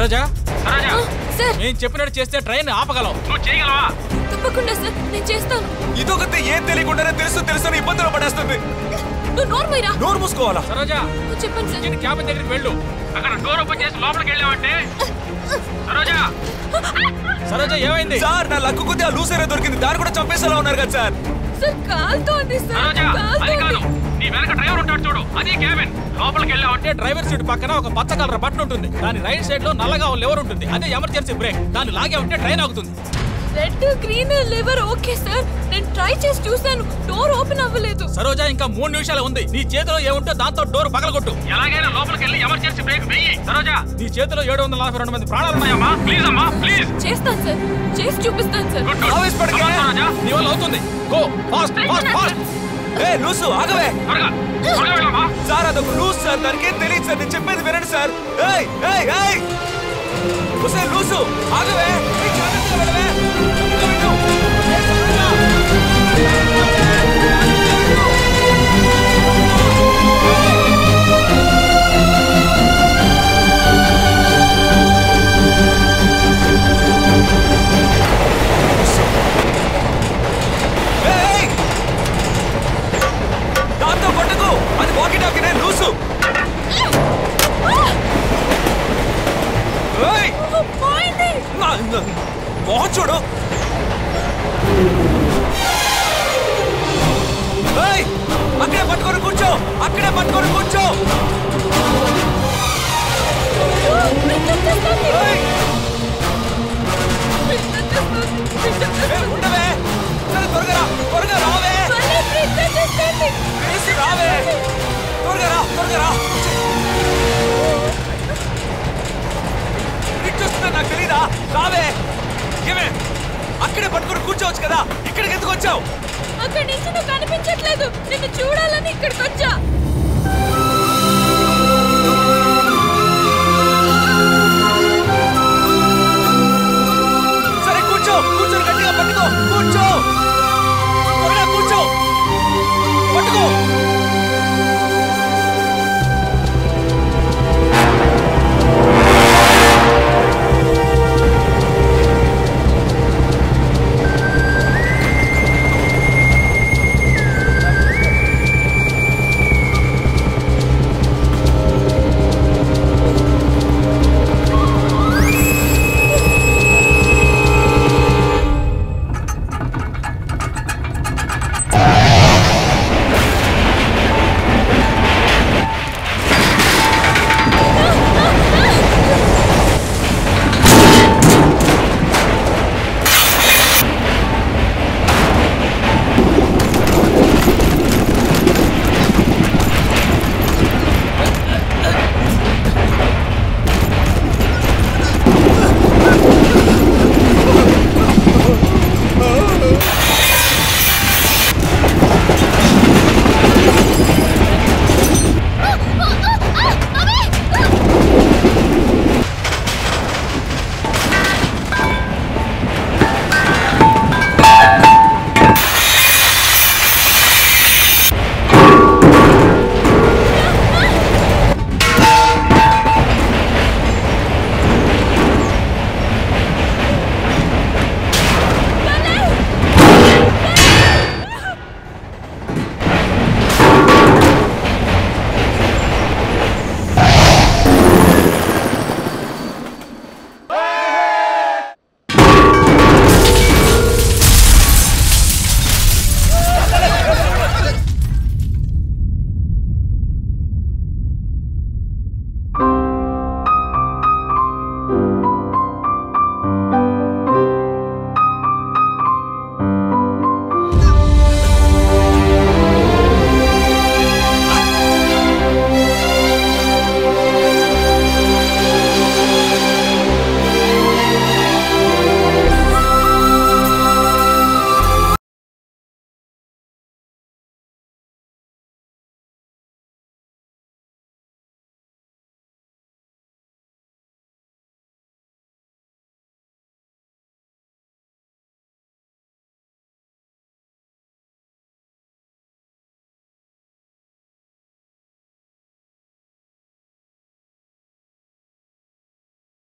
Saroja Saroja sir నేను చెప్పినట్టు చేస్తే ట్రైన్ ఆపగలవు. నువ్వు చేయగలవా? తప్పకుండా సార్ నేను చేస్తాను. ఇదొకటి ఏం తెలియకుండానే తెలుసు ఇబ్బందులు పడేస్తుంది. నువ్వు నోరు మీరా. నోరు మూసుకోవాలా? సరోజా నువ్వు చెప్పండి సార్. ఇంజిన్ క్యాబిన్ దగ్గరికి వెళ్ళు. అక్కడ డోర్ ఓపెన్ చేసి లోపలికి వెళ్ళావంటే సరోజా సరోజా ఏమైంది? సార్ నా లక్కు కొద్ది ఆ లూసరే దొరికింది. దాన్ని కూడా చంపేసేలా ఉన్నారు కదా సార్. సార్ కాలుతోంది సార్. సరోజా అది కాదు, నీ వెనక డ్రైవర్ ఉంటాడు చూడు, అదే క్యాబిన్. లోపలికి వెళ్ళావంటే డ్రైవర్ సీట్ పక్కన ఒక పచ్చ కలర్ బటన్ ఉంటుంది. దాని రైట్ సైడ్ లో నల్లగా లివర్ ఉంటుంది. అదే ఎమర్జెన్సీ బ్రేక్. దాన్ని లాగే ఉంటే ట్రైన్ ఆగుతుంది. Red green liver okay sir. నేను ట్రై చేసి చూసాను, డోర్ ఓపెన్ అవ్వలేదు. సరోజా ఇంకా 3 నిమిషాలు ఉంది. నీ చేతిలో ఏముంటో దాంతో డోర్ పగలగొట్టు. ఎలాగైనా లోపలికి వెళ్ళి ఎమర్జెన్సీ బ్రేక్ వెయ్యి. సరోజా నీ చేతిలో 742 మంది ప్రాణాలు ఉన్నాయమ్మా, ప్లీజ్ అమ్మా ప్లీజ్. చేస్తాను సార్, చేసి చూపిస్తాను సార్. ఆవేశపడకే. సరోజా నీ వల్ల అవుతుంది. Go fast fast fast. ఏ లూసు ఆగవే. త్వరగా వెళ్ళమ్మా. సార్ అదొక లూస్ సార్. దానికేం తెలియదు సార్. నేను చెప్పేది వినండి సార్. ఏయ్ ఏయ్ ఏయ్ ఒసే లూసు ఆగవే. ఈ జాగ్రత్తగా వెళ్ళవే. ఏ సరోజా. దాంతో పట్టుకు. అది వాకి టాకినే లూసు. మోహన్ చూడు. అక్కడే పట్టుకొని కూర్చో. అక్కడే పట్టుకొని కూర్చో. ఉండవే. త్వరగా త్వరగా రావే. రావే త్వరగా రా. త్వరగా రా. చూస్తుందా నాకు తెలీదా? రావే. ఏమే అక్కడే పట్టుకుని కూర్చోవచ్చు కదా. ఇక్కడికి ఎందుకు వచ్చావు? అక్కడి నుంచి నువ్వు కనిపించట్లేదు. నిన్ను చూడాలని ఇక్కడికి వచ్చా.